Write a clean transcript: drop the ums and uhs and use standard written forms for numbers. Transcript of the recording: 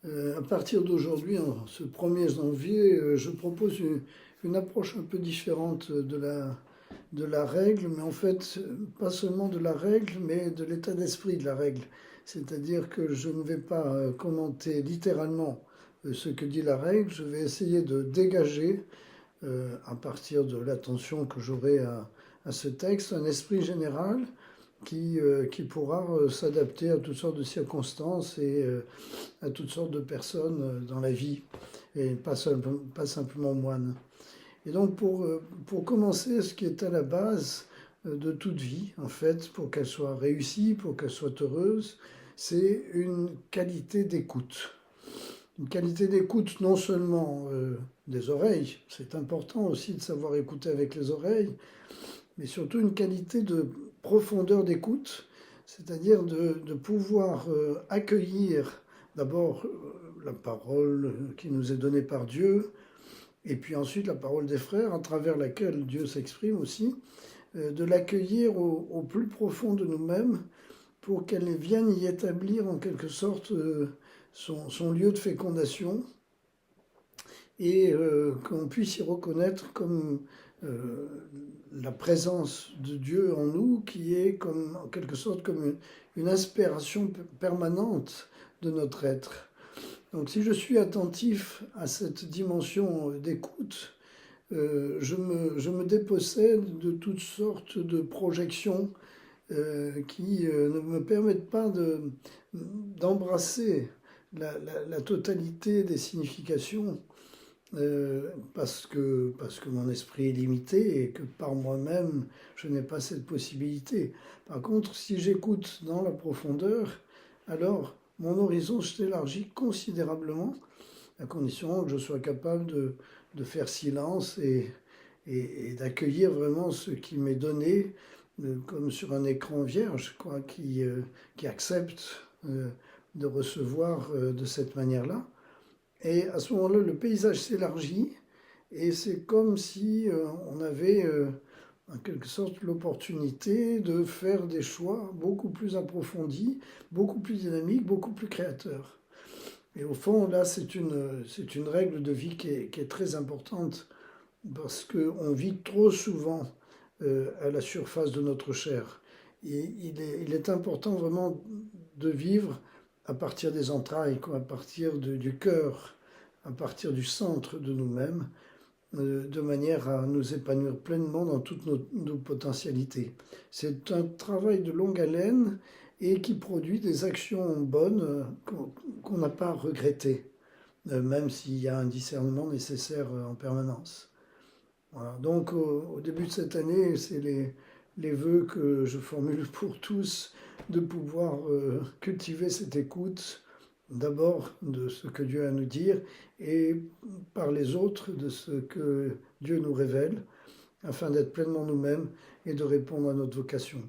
À partir d'aujourd'hui, en ce 1er janvier, je propose une approche un peu différente de la règle, mais en fait, pas seulement de la règle, mais de l'état d'esprit de la règle. C'est-à-dire que je ne vais pas commenter littéralement ce que dit la règle, je vais essayer de dégager, à partir de l'attention que j'aurai à ce texte, un esprit général qui pourra s'adapter à toutes sortes de circonstances et à toutes sortes de personnes dans la vie, et pas simplement moines. Et donc pour commencer, ce qui est à la base de toute vie, en fait, pour qu'elle soit réussie, pour qu'elle soit heureuse, c'est une qualité d'écoute. Une qualité d'écoute non seulement des oreilles, c'est important aussi de savoir écouter avec les oreilles, mais surtout une qualité de profondeur d'écoute, c'est-à-dire de pouvoir accueillir d'abord la parole qui nous est donnée par Dieu, et puis ensuite la parole des frères, à travers laquelle Dieu s'exprime aussi, de l'accueillir au plus profond de nous-mêmes, pour qu'elle vienne y établir en quelque sorte son lieu de fécondation, et qu'on puisse y reconnaître comme la présence de Dieu en nous, qui est comme, en quelque sorte comme une inspiration permanente de notre être. Donc si je suis attentif à cette dimension d'écoute, je me dépossède de toutes sortes de projections qui ne me permettent pas d'embrasser la totalité des significations, parce que mon esprit est limité et que par moi-même, je n'ai pas cette possibilité. Par contre, si j'écoute dans la profondeur, alors mon horizon s'élargit considérablement, à condition que je sois capable de faire silence et d'accueillir vraiment ce qui m'est donné, comme sur un écran vierge, quoi, qui accepte de recevoir de cette manière-là. Et à ce moment-là, le paysage s'élargit et c'est comme si on avait en quelque sorte l'opportunité de faire des choix beaucoup plus approfondis, beaucoup plus dynamiques, beaucoup plus créateurs. Et au fond, là, c'est une règle de vie qui est très importante, parce qu'on vit trop souvent à la surface de notre chair. Et il est important vraiment de vivre à partir des entrailles, quoi, à partir du cœur, à partir du centre de nous-mêmes, de manière à nous épanouir pleinement dans toutes nos potentialités. C'est un travail de longue haleine et qui produit des actions bonnes qu'on n'a pas regrettées, même s'il y a un discernement nécessaire en permanence. Voilà. Donc au début de cette année, c'est les vœux que je formule pour tous, de pouvoir cultiver cette écoute, d'abord de ce que Dieu a à nous dire, et par les autres de ce que Dieu nous révèle, afin d'être pleinement nous-mêmes et de répondre à notre vocation.